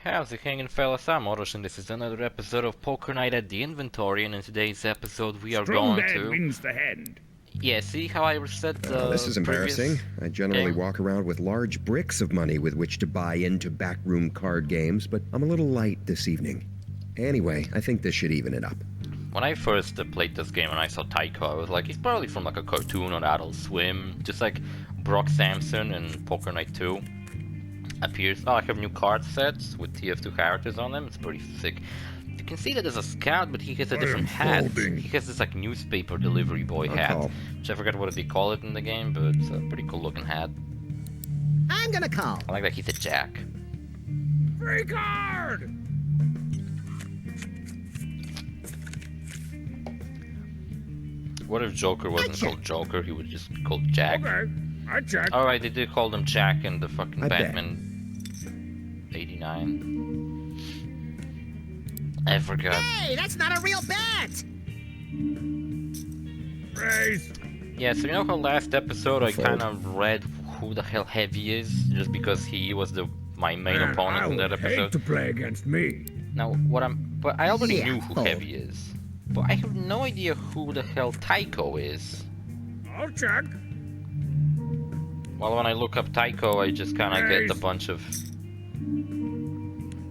How's it hanging, fellas? I'm OrosZ, and this is another episode of Poker Night at the Inventory, and in today's episode we are Strong going dad to... wins the hand. Yeah, see how I reset the This is embarrassing. I generally game? walk around with large bricks of money with which to buy into backroom card games, but I'm a little light this evening. Anyway, I think this should even it up. When I first played this game and I saw Tycho, I was like, he's probably from like a cartoon on Adult Swim, just like Brock Samson in Poker Night 2 appears. Oh, I have new card sets with TF2 characters on them. It's pretty sick. You can see that there's a scout, but he has a different hat. He has this like newspaper delivery boy hat, which I forgot what they call it in the game, but it's a pretty cool looking hat. I'm gonna call. I like that he's a jack. Free card! What if Joker wasn't called Joker? He would just be called Jack. Okay, I check. Alright, they did call them Jack in the fucking I bet. Batman 89. I forgot. Hey, that's not a real bet! Raise. Yeah, so you know how last episode I kind of read who the hell Heavy is? Just because he was my main Man, opponent I in that would hate episode? to play against me. Now, but I already Yeah, knew who fold. Heavy is. But I have no idea who the hell Tycho is. I'll check. Well, when I look up Tycho, I just kind of get a bunch of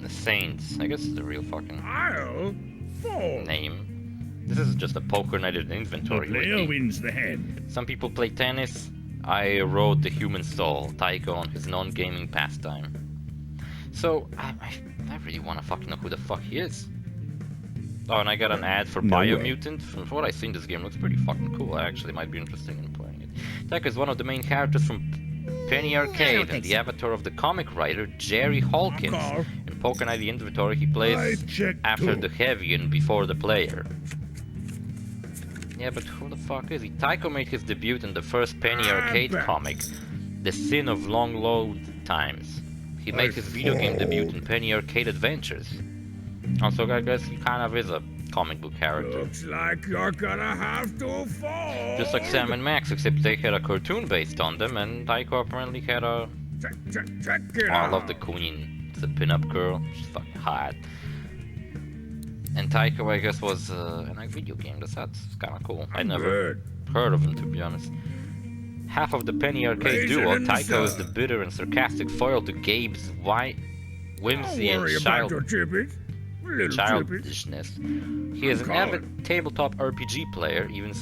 the Saints. I guess it's the real fucking I'll fold. name. This is just a poker night at The inventory. player wiki. wins the hand. Some people play tennis. I rode the human soul, Tycho, on his non-gaming pastime. So, I really want to fucking know who the fuck he is. Oh, and I got an ad for No way. Biomutant. From what I've seen, this game looks pretty fucking cool. I actually might be interested in playing it. Tycho is one of the main characters from Penny Arcade and think the so. avatar of the comic writer Jerry Hawkins. Call. In Poker Night the Inventory, he plays check after too. the heavy and before the player. Yeah, but who the fuck is he? Tycho made his debut in the first Penny Arcade bet. comic, The Sin of Long Load Times. He made his video game debut in Penny Arcade Adventures. Also, I guess he kind of is a comic book character. Looks like you're gonna have to fold. Just like Sam and Max, except they had a cartoon based on them, and Tycho apparently had a... Check it Oh, I out. love the queen. It's a pin-up girl. She's fucking hot. And Tycho, I guess, was in a video game. That's kind of cool. I never Good. heard of him, to be honest. Half of the Penny Arcade Raise it duo, in the Tycho is the sun. bitter and sarcastic foil to Gabe's whimsy Don't worry and about your chippies. Little chippies. childishness. He is an Call avid tabletop RPG player, even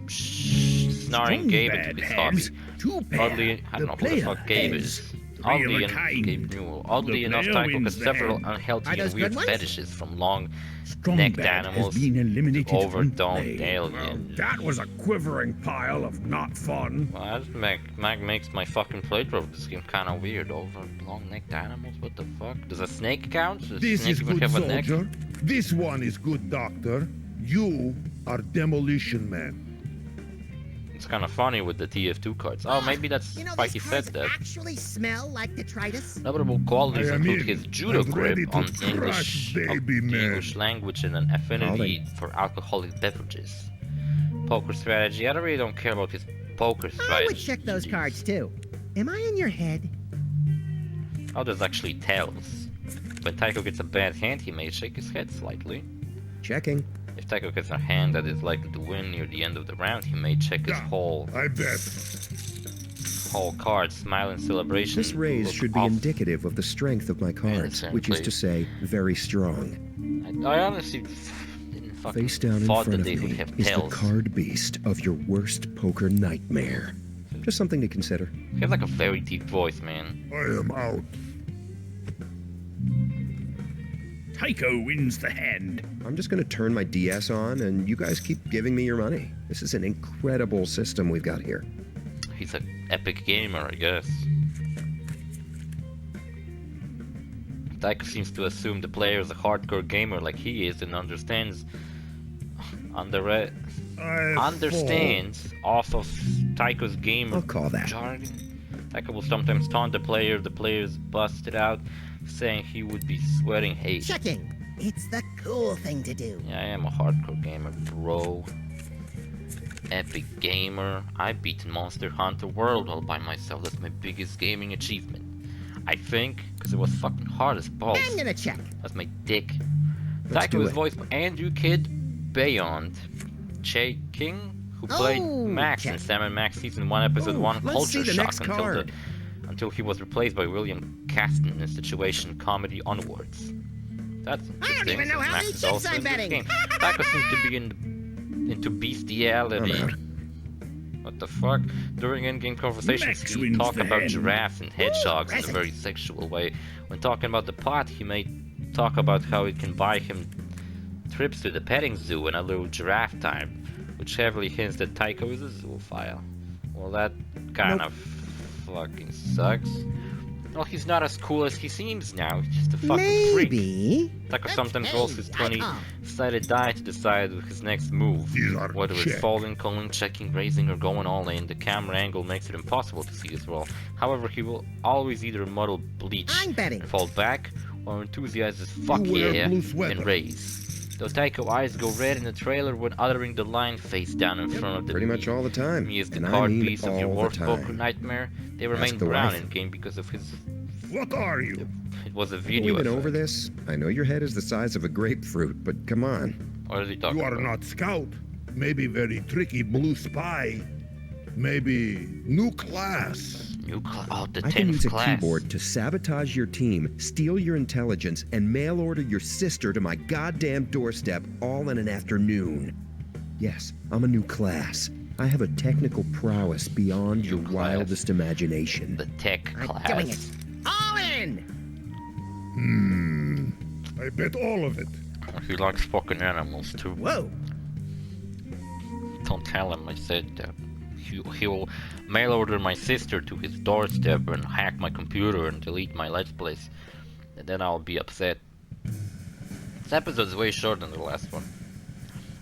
snarring Gabe into his hobby. Too bad. Oddly, I don't know who the fuck Gabe is. Oddly, kind. oddly The enough, player Tycho wins has the several hand. unhealthy Are and those weird good ones? fetishes, from long Strong necked bad animals has been eliminated to from overdomed play. aliens. That was a quivering pile of not fun. Well, that makes my fucking playthrough of this game kind of weird. Over long-necked animals? What the fuck? Does a snake count? Does a This snake is even good have a neck? soldier. This one is good doctor. You are demolition man. It's kind of funny with the TF2 cards. Oh, maybe that's You know, why these he said cards that. actually smell like detritus. Notable qualities I am include in. his judo I'm ready grip to on crush the baby man. English language and an affinity for alcoholic beverages. Poker strategy. I really don't care about his poker strategy. I would check those cards too. Am I in your head? Oh, there's actually tells. When Tycho gets a bad hand, he may shake his head slightly. Checking. If Tycho gets a hand that is likely to win near the end of the round, he may check his Yeah. whole I bet. card, smile in celebration. This raise look should be off. indicative of the strength of my cards, Innocent, which is to please. say, very strong. I honestly didn't fucking Face down in thought front that of they would me have is the tells. card beast of your worst poker nightmare. Just something to consider. He has like a very deep voice, man. I am out. Tycho wins the hand. I'm just going to turn my DS on, and you guys keep giving me your money. This is an incredible system we've got here. He's an epic gamer, I guess. Tycho seems to assume the player is a hardcore gamer like he is and understands understands off of Tycho's gamer I'll call that. jargon. Tycho will sometimes taunt the player's busted out, saying he would be sweating hate. Checking. It's the cool thing to do. Yeah, I am a hardcore gamer, bro. Epic gamer. I beat Monster Hunter World all by myself. That's my biggest gaming achievement. I think, because it was fucking hard as balls. I'm gonna check. That's my dick. Let's Tycho do is it. voiced by Andrew Kidd Beyond. Che King, who played Oh, Max in check. Sam & Max Season 1, Episode Ooh, 1, let's Culture see the Shock, next card. until he was replaced by William Caston in Situation Comedy Onwards. That's I don't interesting, even know since how Max many is chicks also I'm in this betting. game. Tycho seems to be into bestiality. I'm out. What the fuck? During in-game conversations, Max he wins talked the about hand. giraffes and hedgehogs in a present. very sexual way. When talking about the pot, he may talk about how it can buy him trips to the petting zoo and a little giraffe time, which heavily hints that Tycho is a zoophile. Well, that kind of fucking sucks. Well, he's not as cool as he seems now. He's just a fucking freak. Maybe. Tycho sometimes Okay, rolls his Tycho. 20-sided die to decide his next move. These are Whether it's check. falling, calling, checking, raising, or going all in, the camera angle makes it impossible to see his roll. However, he will always either muddle bleach I'm betting. and fall back, or enthusiast as fuck You wear yeah blue sweater. and raise. Though Tycho eyes go red in the trailer when uttering the line face down in front of the Pretty much all the time. me is the And I card mean piece of your all the worst poker time. nightmare, they remain the brown wife. in game because of his. What are you? It was a Have video. we been effect. over this? I know your head is the size of a grapefruit, but come on. What is he talking You are about? not scout. Maybe very tricky blue spy. Maybe new class. Oh, the I can 10th use a class. keyboard to sabotage your team, steal your intelligence, and mail order your sister to my goddamn doorstep all in an afternoon. Yes, I'm a new class. I have a technical prowess beyond your class. wildest imagination. The tech I'm class. doing it. All in. I bet all of it. He likes fucking animals too. Whoa. Don't tell him I said that. He'll mail order my sister to his doorstep and hack my computer and delete my Let's Plays. And then I'll be upset. This episode's way shorter than the last one.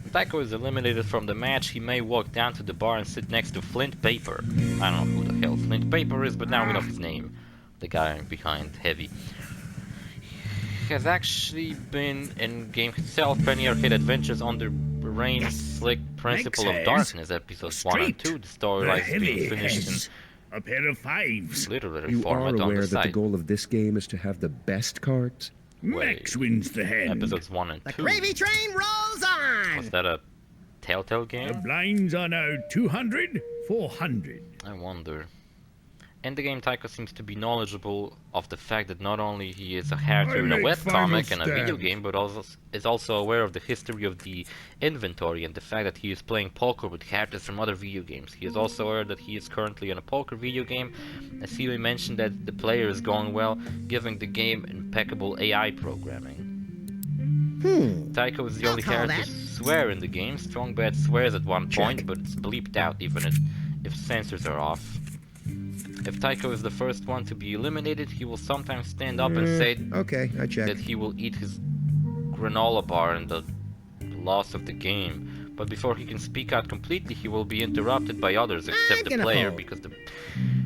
When Tycho is eliminated from the match, he may walk down to the bar and sit next to Flint Paper. I don't know who the hell Flint Paper is, but now we know his name. The guy behind Heavy. He has actually been in game itself, Penny Arcade Adventures on the Rain Yes. Slick Principle Max of has Darkness episodes a 1 and straight. 2. The story The lies heavy being finished has a pair of fives. in literary You are format on aware the that the site. goal of this game is to have the best cards? Max wins the hand. Episodes 1 and The 2. gravy train rolls on. Was that a Telltale The game? blinds are now 200, 400. I wonder. In the game, Tycho seems to be knowledgeable of the fact that not only he is a character I in a make webcomic final and a video stand. game, but also is also aware of the history of the inventory and the fact that he is playing poker with characters from other video games. He is also aware that he is currently in a poker video game, as he mentioned that the player is going well, giving the game impeccable AI programming. Tycho is the I'll only call character that. to swear in the game. Strong Bad swears at one Check. point, but it's bleeped out even if censors are off. If Tycho is the first one to be eliminated, he will sometimes stand up and say Okay, I that checked. he will eat his granola bar in the loss of the game. But before he can speak out completely, he will be interrupted by others except the gonna player hold. because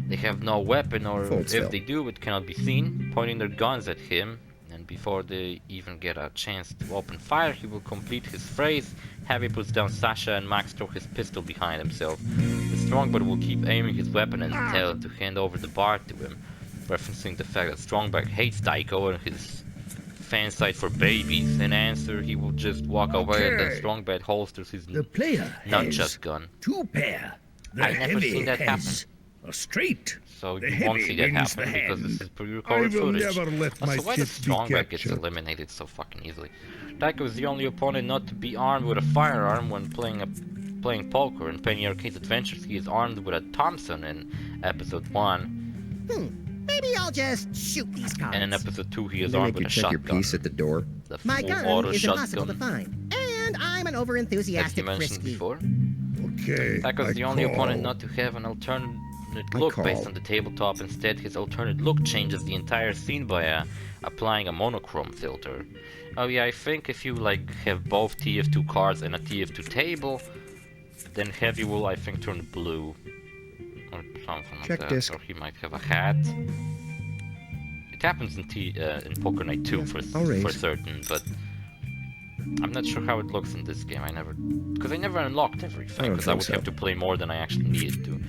they have no weapon, or Hold if still. they do, it cannot be seen, pointing their guns at him. And before they even get a chance to open fire, he will complete his phrase. Heavy puts down Sasha and Max throw his pistol behind himself. The Strongback will keep aiming his weapon and tell him to hand over the bar to him, referencing the fact that Strongback hates Tycho and his fan site for babies. In answer, he will just walk away and then Okay. Strongback holsters his The player nunchuck has gun. two pair. The I've never heavy seen that has a straight. So The you won't heavy see that wins happen the because this hand. is I pre-recorded will footage. never let my Also, why does chips be Strongback gets ketchup. eliminated so fucking easily? Tycho is the only opponent not to be armed with a firearm when playing poker. In Penny Arcade's Adventures, he is armed with a Thompson in episode 1, Maybe I'll just shoot these cards. and in episode 2 he is They armed make you with a check your shotgun. piece at the door. The My full gun auto is impossible to shotgun, find, and I'm an as he over-enthusiastic mentioned frisky. before. Okay. Tycho I is the only call. opponent not to have an alternate look call. based on the tabletop. Instead, his alternate look changes the entire scene by applying a monochrome filter. Oh yeah, I think if you like have both TF2 cards and a TF2 table, then Heavy will, I think, turn blue. Or something like Check that. disc. Or he might have a hat. It happens in Poker Night 2 I'll raise. for certain, but I'm not sure how it looks in this game. I never unlocked everything, I don't because I think would so. have to play more than I actually needed to.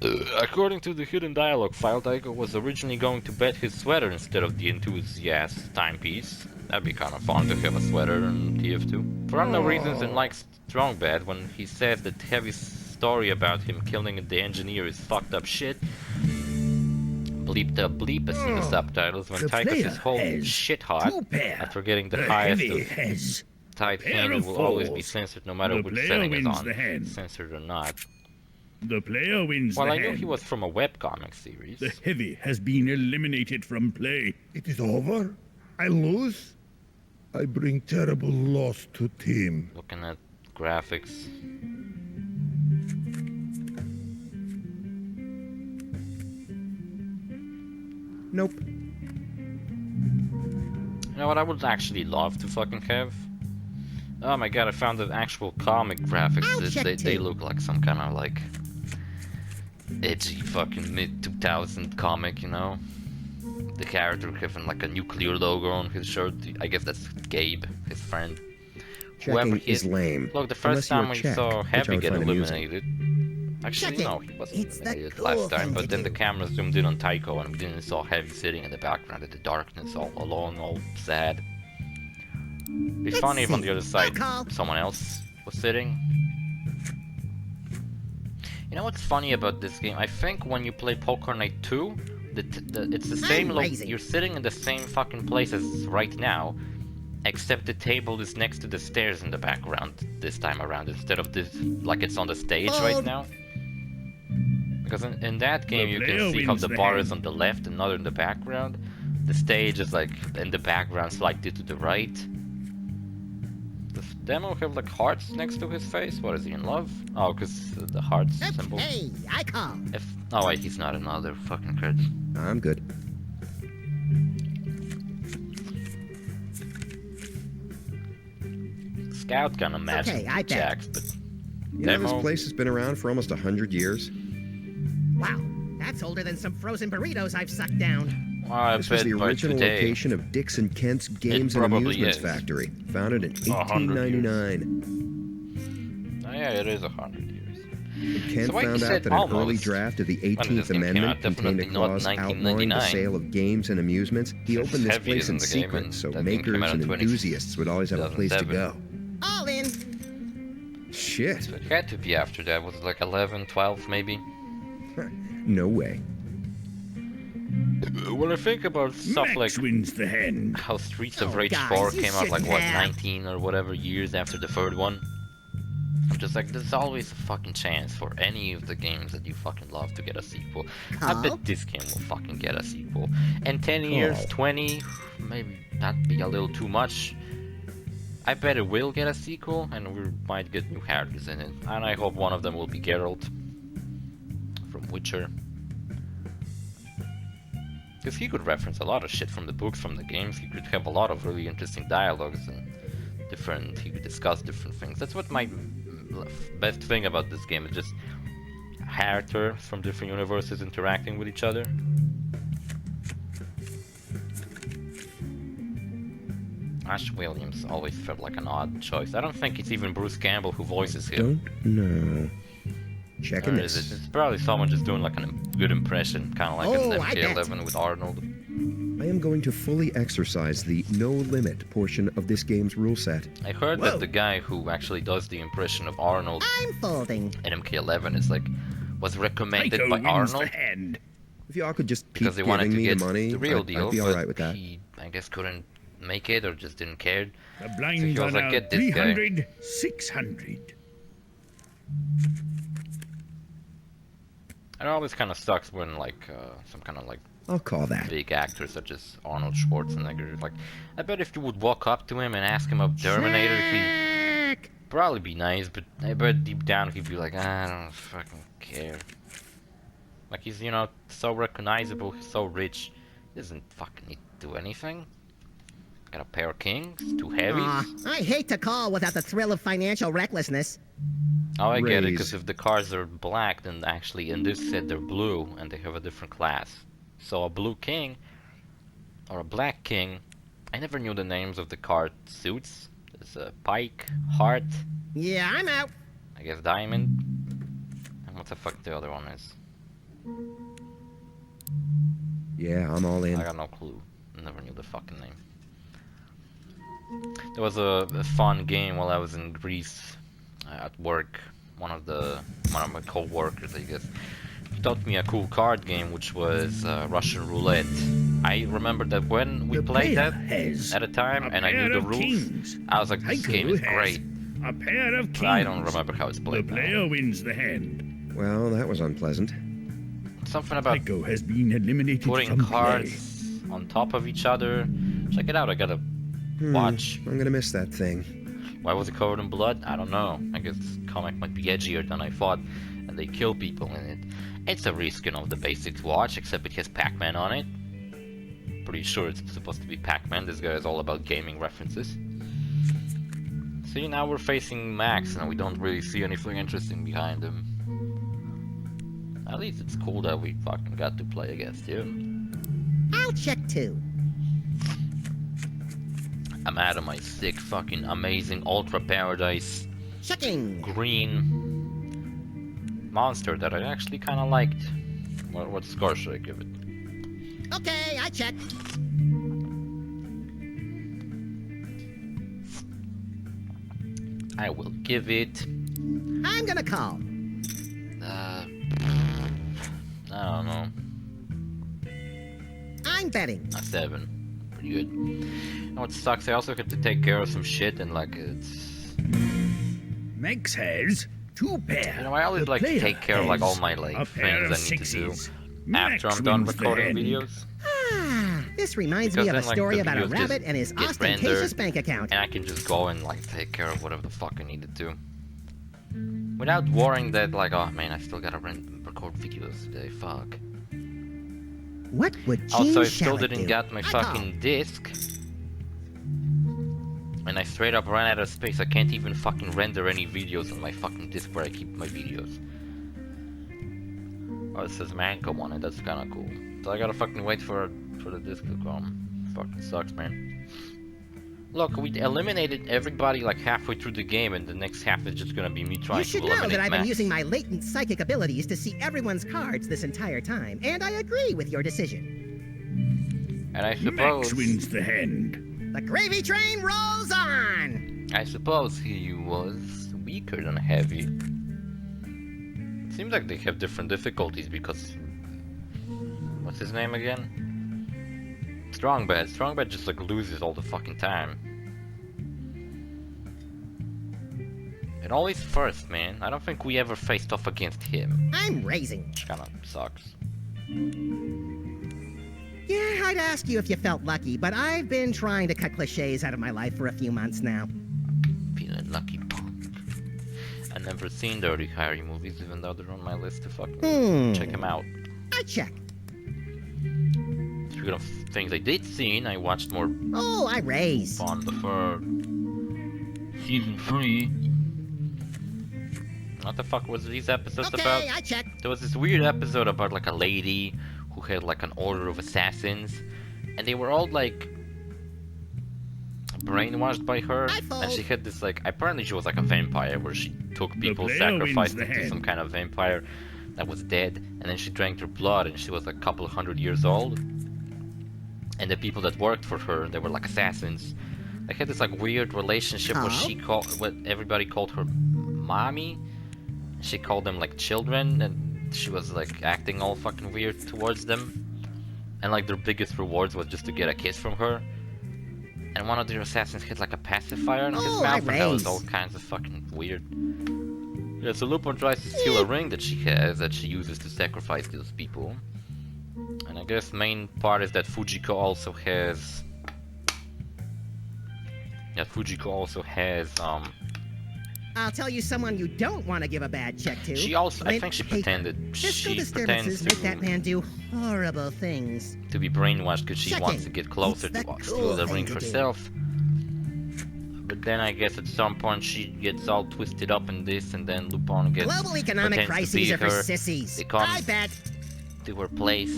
According to the hidden dialogue file, Tycho was originally going to bet his sweater instead of the enthusiast timepiece. That'd be kind of fun to have a sweater in TF2. For unknown reasons, and like Strong Bet, when he says that Heavy's story about him killing the engineer is fucked up shit, bleep the bleep is in the subtitles when The Tycho player is whole has shit hot two pair. after getting the The highest heavy of has tight pair handed of will always be fours. censored no matter The which player setting is wins on, the hand. censored or not. The player wins Well, the I knew hand. he was from a webcomic series. The heavy has been eliminated from play. It is over? I lose? I bring terrible loss to team. Looking at graphics. Nope. You know what I would actually love to fucking have? Oh my god, I found the actual comic graphics. I'll check They too. look like some kind of like edgy fucking mid-2000 comic, you know? The character having like a nuclear logo on his shirt. I guess that's Gabe, his friend. Checking he is lame. Look, the Unless first you're time we Czech, saw which I Heavy would get find amusing. eliminated. Actually, Check it. no, he wasn't It's the eliminated cool last time, thing but to then the do. camera zoomed in on Tycho and we didn't saw Heavy sitting in the background in the darkness, all alone, all sad. It'd be Let's funny if on see. the other side call. someone else was sitting. You know what's funny about this game? I think when you play Poker Night 2, it's the same lazy. you're sitting in the same fucking place as right now, except the table is next to the stairs in the background this time around, instead of this like it's on the stage right Fold. now. Because in that game you player can see how wins the the bar hand. is on the left and not in the background. The stage is like in the background slightly to the right. Does Demo have like hearts next to his face? What is he in love? Oh, because the hearts symbol. Okay, I call. Oh wait, he's not another fucking crit. I'm good. Scout kind of matches Okay, I bet. Jax, but You know, this Demo. place has been around for almost 100 years. Wow, that's older than some frozen burritos I've sucked down. Well, I This was bet the by original today. location of Dixon Kent's Games and probably Amusements is. Factory, founded in 100 years. 1899. Oh yeah, it is 100 years. Kent So why you found said out that an early almost? draft of the When did 18th this game come Amendment out? contained a Definitely not clause outlawing the 1999. sale of games and amusements. He Since opened this Heavy place is in in the game secret, and so that game came makers out in and 20 enthusiasts would always have a place to 2007. go. All in. Shit. So it had to be after that. Was it like 11, 12 maybe? No way. When I think about stuff Max like wins the hand. how Streets of Oh, Rage guys, 4 you came out like shouldn't what, have. 19 or whatever years after the third one. I'm just like, there's always a fucking chance for any of the games that you fucking love to get a sequel. I Carl? bet this game will fucking get a sequel. And 10 years, Carl. 20, maybe that'd be a little too much. I bet it will get a sequel, and we might get new characters in it. And I hope one of them will be Geralt from Witcher. Because he could reference a lot of shit from the books, from the games. He could have a lot of really interesting dialogues and different. He could discuss different things. That's what my best thing about this game is just characters from different universes interacting with each other. Ash Williams always felt like an odd choice. I don't think it's even Bruce Campbell who voices him. Don't know. Checking Or is it? this. It's probably someone just doing like a good impression, kind of like Oh, an I bet. MK11 with Arnold. I am going to fully exercise the no limit portion of this game's rule set. I heard Whoa. that the guy who actually does the impression of Arnold I'm folding. in MK11 is like was recommended Tycho by wins the Arnold hand. If y'all could just keep because they wanted giving to me get the money, the real I'd deal, be but alright with that. he I guess couldn't make it or just didn't care. The So blinds he are was like, now "Get this guy." 300, 600. It always kind of sucks when like some kind of like I'll call that. big actors such as Arnold Schwarzenegger. Like, I bet if you would walk up to him and ask him about Terminator, he'd probably be nice, but I bet deep down he'd be like, I don't fucking care. Like, he's, you know, so recognizable, he's so rich, he doesn't fucking need to do anything. Got a pair of kings, two heavies. Aw, I hate to call without the thrill of financial recklessness. Oh, I get it, Raise. because if the cards are black, then actually in this set they're blue, and they have a different class. So a blue king, or a black king, I never knew the names of the card suits. There's a pike, heart, Yeah, I'm out. I guess diamond, and what the fuck the other one is. Yeah, I'm all in. I got no clue. Never knew the fucking name. There was a fun game while I was in Greece at work. One of my co-workers, I guess, he taught me a cool card game, which was Russian roulette. I remember that when we The played player that has at a time, a and I knew pair the of rules, kings. I was like, this Tycho game is has great. A pair of kings. But I don't remember how it's The played now. player wins the hand. Well, that was unpleasant. Something about Tycho has been eliminated putting from cards on top of each other. Check it out, I gotta watch. I'm gonna miss that thing. Why was it covered in blood? I don't know. I guess this comic might be edgier than I thought, and they kill people in it. It's a reskin of the basic watch, except it has Pac-Man on it. Pretty sure it's supposed to be Pac-Man. This guy is all about gaming references. See, now we're facing Max, and we don't really see anything interesting behind him. At least it's cool that we fucking got to play against him. I'll check too. I'm out of my sick, fucking amazing Ultra Paradise Checking. green monster that I actually kind of liked. What score should I give it? Okay, I check. I will give it. I'm gonna call. I don't know. I'm betting. A 7. Pretty good. You know what sucks? I also have to take care of some shit, and like it's. Max has 2 pairs. You know, I always The like to player take care of like all my has like a pair things I of need to do sixes. after Max I'm done wins the recording hand. videos, Ah, this reminds me Because of a then, like, story the about a videos rabbit just and his get ostentatious rendered. bank account. and I can just go and like take care of whatever the fuck I needed to, without worrying that like, oh man, I still gotta record videos today. Fuck. What would Gene Also, I still Shalit didn't do? get my I call. fucking disc. And I straight up ran out of space. I can't even fucking render any videos on my fucking disc where I keep my videos. Oh, it says Manco on it. That's kinda cool. So I gotta fucking wait for the disc to come. Fucking sucks, man. Look, we eliminated everybody like halfway through the game, and the next half is just gonna be me trying You to should eliminate know that I've been Max. using my latent psychic abilities to see everyone's cards this entire time, and I agree with your decision. And I Max suppose... wins the hand. The gravy train rolls on! I suppose he was weaker than Heavy. Seems like they have different difficulties because... What's his name again? Strongbad. Strongbad just like loses all the fucking time. And always first, man. I don't think we ever faced off against him. I'm raising. Kinda sucks. Yeah, I'd ask you if you felt lucky, but I've been trying to cut cliches out of my life for a few months now. Feeling lucky punk. I've never seen Dirty Harry movies, even though they're on my list to fucking check them out. I check. Speaking of things I did see, I watched more Oh, I raise. on the for season 3. What the fuck was these episodes about? Okay, I check. There was this weird episode about like a lady who had like an order of assassins, and they were all like brainwashed by her, I and fold. she had this like, apparently she was like a vampire where she took people, player sacrificed wins them the to some hand. kind of vampire that was dead, and then she drank their blood, and she was like a couple 100 years old. And the people that worked for her, they were like assassins. They had this like weird relationship where she called, what everybody called her mommy. She called them like children, and she was like acting all fucking weird towards them. And like their biggest rewards was just to get a kiss from her. And one of the assassins had like a pacifier in his Oh, I mouth, and that was raise. all kinds of fucking weird. Yeah, so Lupin tries to steal a ring that she has, that she uses to sacrifice those people. And I guess main part is that Fujiko also has... Yeah, Fujiko also has, I'll tell you someone you don't want to give a bad check to. she also, I Clint think she Baker. pretended, Physical she disturbances pretends make that man do horrible things. to be brainwashed because she Checking. wants to get closer It's to the steal cool the thing ring to do. herself. But then I guess at some point she gets all twisted up in this, and then Lupin gets Global economic pretends to be crises are for her, sissies. becomes- I bet to her place.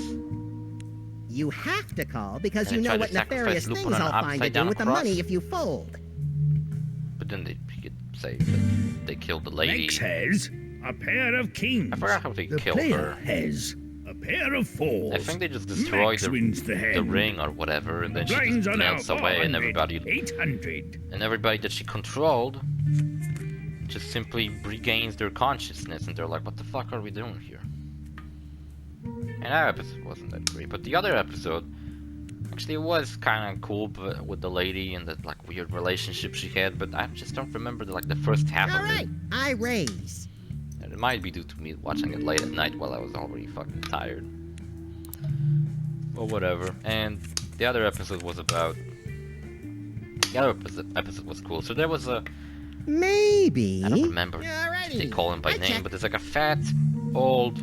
you have to call because And you they know try what to sacrifice nefarious Lupin things on an I'll find to upside do down with the cross. money if you fold. But then they could say that they killed the lady. Max has a pair of kings. I forgot how they The killed player her. has pair of fours. I think they just destroy Max wins the the hand. ring or whatever, and then she Blinds just are now melts away, and 800. everybody that she controlled just simply regains their consciousness, and they're like, what the fuck are we doing here? And that episode wasn't that great, but the other episode, actually it was kind of cool with the lady and the like weird relationship she had, but I just don't remember the first half All of right, it. I raise. And it might be due to me watching it late at night while I was already fucking tired. Or whatever. And the other episode was about... The other episode was cool. So there was a... Maybe. I don't remember Alrighty. they call him by I name, check. but there's like a fat, old...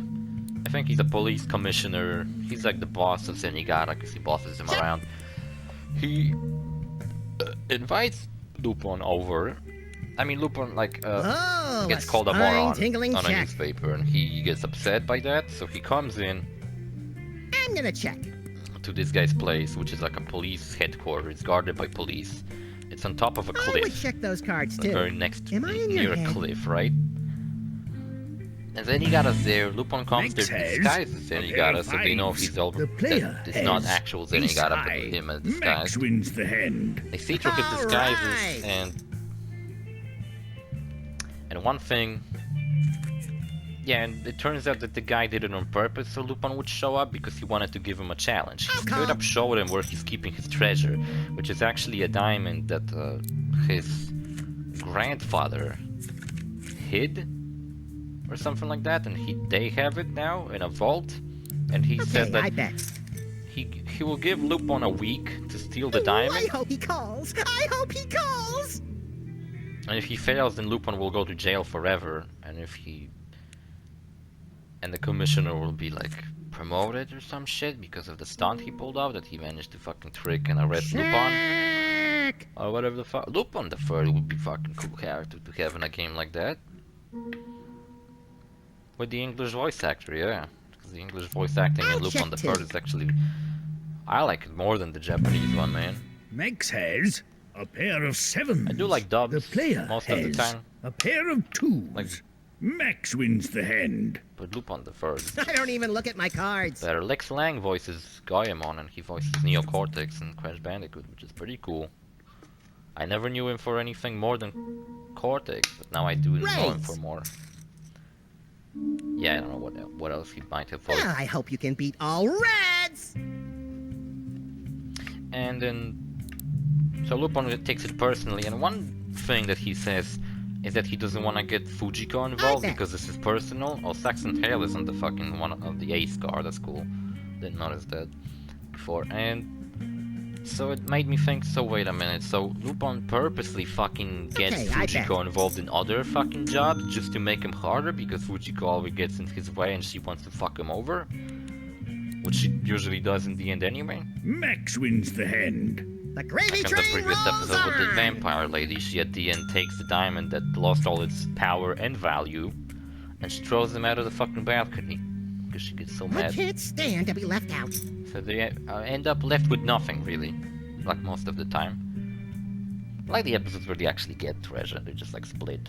I think he's a police commissioner. He's like the boss of Zenigata because he bosses him around. He invites Lupin over. I mean, Lupin, like, Oh, gets a called a moron spine-tingling on a check. newspaper, and he gets upset by that, so he comes in I'm gonna check. to this guy's place, which is like a police headquarters, guarded by police. It's on top of a I would cliff, check those cards like too. very next, Am I in near your a head? cliff, right? And then he got us there. Lupin comes Mix there has disguised as a pair Zenigata, of so they know fives. he's over. The player That it's not has actual ace Zenigata, but high. him as Max disguised. wins the hand. They see through his disguises, Alright. and one thing, yeah, and it turns out that the guy did it on purpose so Lupin would show up because he wanted to give him a challenge. He straight up showed him where he's keeping his treasure, which is actually a diamond that his grandfather hid or something like that, and they have it now in a vault. And he said Okay, I that bet. he will give Lupin a week to steal the Ooh, diamond. I hope he calls. I hope he calls. And if he fails, then Lupin will go to jail forever. And if he... And the commissioner will be, like, promoted or some shit because of the stunt he pulled off that he managed to fucking trick and arrest Lupin. Check. Or whatever the fuck. Lupin the Third would be fucking cool character to have in a game like that. With the English voice actor, yeah. Because the English voice acting in I'll Lupin check the too. Third is actually... I like it more than the Japanese one, man. Max has a pair of sevens. I do like dubs The player most has of the time. a pair of twos. Like- Max wins the hand. But Lupin the Third is I don't even look at my cards. better. Lex Lang voices Goemon, and he voices Neo Cortex in Crash Bandicoot, which is pretty cool. I never knew him for anything more than Cortex, but now I do know him Right. for more. Yeah, I don't know what else he might have voiced. Well, I hope you can beat all Reds. And then, so Lupin takes it personally, and one thing that he says is that he doesn't want to get Fujiko involved bet. because this is personal. Oh, Saxon Tail isn't the fucking one of the Ace car. That's cool. Didn't notice that before. And so it made me think, so wait a minute, so Lupin purposely fucking gets Okay, I bet. Fujiko involved in other fucking jobs just to make him harder because Fujiko always gets in his way and she wants to fuck him over? Which she usually does in the end anyway. Max wins the hand. The gravy Like in the train previous rolls episode with the on. vampire lady, she at the end takes the diamond that lost all its power and value, and she throws him out of the fucking balcony because she gets so I mad. can't stand to be left out. So they end up left with nothing, really, like most of the time. Like the episodes where they actually get treasure, they just like split.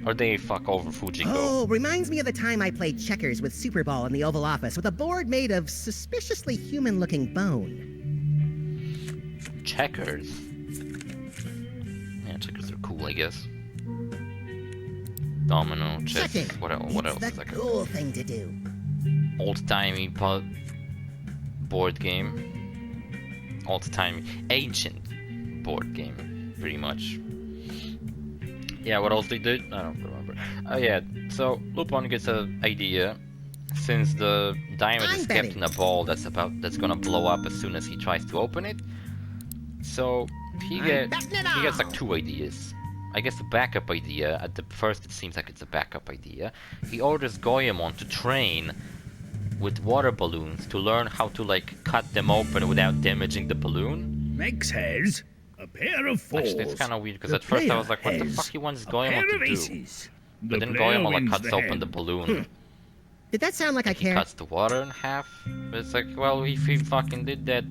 Or they fuck over Fujiko. Oh, reminds me of the time I played checkers with Super Ball in the Oval Office with a board made of suspiciously human-looking bone. Checkers. Yeah, checkers are cool, I guess. Domino, chess, Checking. what else? It's the Like cool thing to do. old-timey board game. Old-timey, ancient board game, pretty much. Yeah, what else they did? I don't remember. Oh yeah, so Lupin gets an idea. Since the diamond I'm is kept betting. in a ball that's gonna blow up as soon as he tries to open it. So he I'm betting it gets like all. two ideas. I guess a backup idea. At the first, it seems like it's a backup idea. He orders Goemon to train with water balloons to learn how to like cut them open without damaging the balloon. Max has a pair of fours. Actually, it's kind of weird because The at first I player was like, what the has fuck he wants a Goemon pair to of do? aces. But The then player Goemon like wins cuts the open hand. the balloon. Did that sound like I He care? cuts the water in half. But it's like, well, if he fucking did that,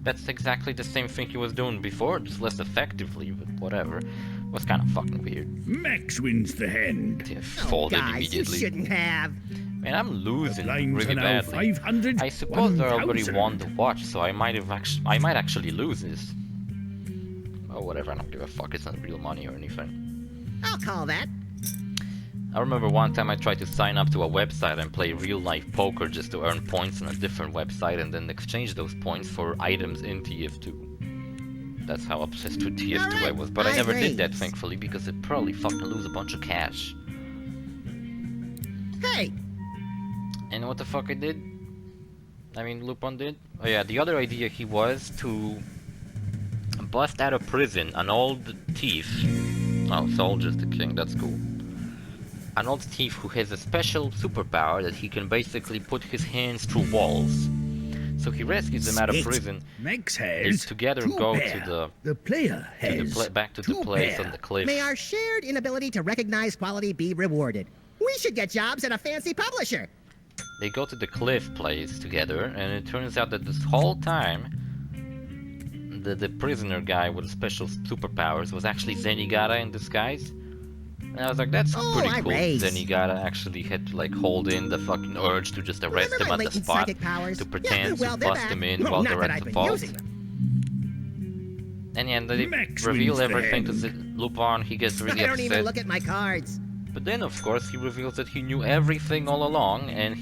that's exactly the same thing he was doing before, just less effectively, but whatever. It was kind of fucking weird. Max wins the hand. He Oh, folded guys, you immediately. shouldn't have. Man, I'm The losing blinds really are now badly. 500. I suppose I already 1000. won the watch, so I might actually lose this. Oh, whatever, I don't give a fuck, it's not real money or anything. I'll call that. I remember one time I tried to sign up to a website and play real-life poker just to earn points on a different website and then exchange those points for items in TF2. That's how obsessed with TF2 I Alright, was, but I never did that, raise. thankfully, because I'd probably fucking lose a bunch of cash. Hey, And what the fuck I did? I mean, Lupin did? Oh yeah, the other idea he was to bust out of prison an old thief. Oh, Soldier's the king, that's cool. An old thief who has a special superpower that he can basically put his hands through walls. So he rescues them out of Sweet. prison. Max They has together two go pair. to The player has back to the two place pair. on the cliff. may our shared inability to recognize quality be rewarded. We should get jobs at a fancy publisher. They go to the cliff place together, and it turns out that this whole time, the prisoner guy with special superpowers was actually Zenigata in disguise. And I was like, that's Oh, pretty I cool. raise. Zenigata actually had to like hold in the fucking urge to just arrest Remember him my at the latent spot psychic powers? to pretend Yeah, well, to they're bust back. him in Well, while not they're that at I've the been vault. using them. And yeah, they Max reveal wins the everything to hand. Lupin. He gets really I don't even upset. look at my cards. But then, of course, he reveals that he knew everything all along, and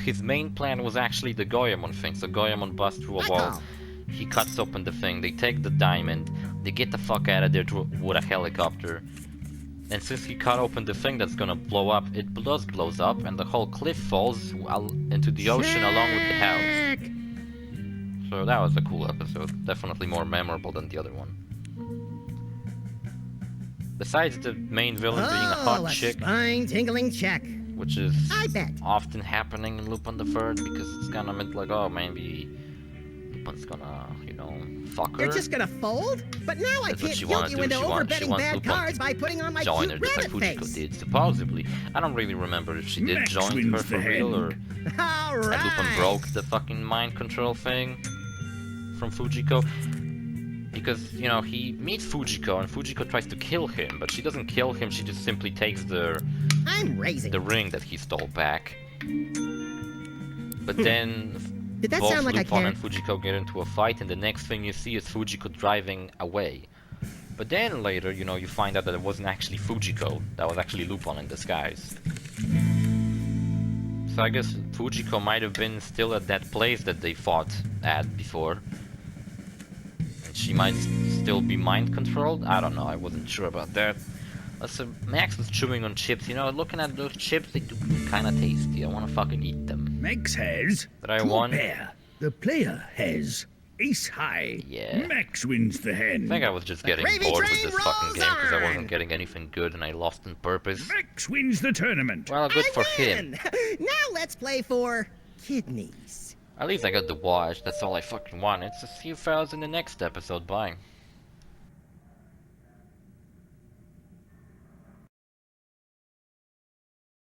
his main plan was actually the Goemon thing. So Goemon busts through a I wall, call. he cuts open the thing, they take the diamond, they get the fuck out of there with a helicopter. And since he cut open the thing that's gonna blow up, it blows up, and the whole cliff falls into the ocean along with the house. Check. So that was a cool episode, definitely more memorable than the other one. Besides the main villain being a hot chick, spine-tingling check. which is I bet. often happening in Lupin the Third, because it's kind of meant like, oh, maybe Lupin's gonna, you know, fuck her. They're just gonna fold? But now I That's what can't she guilt wanna you do. into She wants overbetting bad Lupin cards to by putting on my join cute her just like rabbit Fujiko face. did, supposedly. I don't really remember if she did Max join her wins for the real, or hand. All and right. Lupin broke the fucking mind control thing from Fujiko. Because, you know, he meets Fujiko, and Fujiko tries to kill him, but she doesn't kill him, she just simply takes the I'm raising. ring that he stole back. But then Did that both sound like I Lupin care? and Fujiko get into a fight, and the next thing you see is Fujiko driving away. But then later, you know, you find out that it wasn't actually Fujiko, that was actually Lupin in disguise. So I guess Fujiko might have been still at that place that they fought at before. And she might still be mind controlled? I don't know, I wasn't sure about that. So Max was chewing on chips, you know, looking at those chips, they do kinda tasty, I wanna fucking eat them. Max has But I two won. pair. The player has ace high. Yeah. Max wins the hand. I think I was just getting gravy bored with train this fucking rolls game because I on. wasn't getting anything good and I lost on purpose. Max wins the tournament. Well, good I for him. win. Now let's play for kidneys. At least I got the watch, that's all I fucking wanted. So see you fellas in the next episode, bye.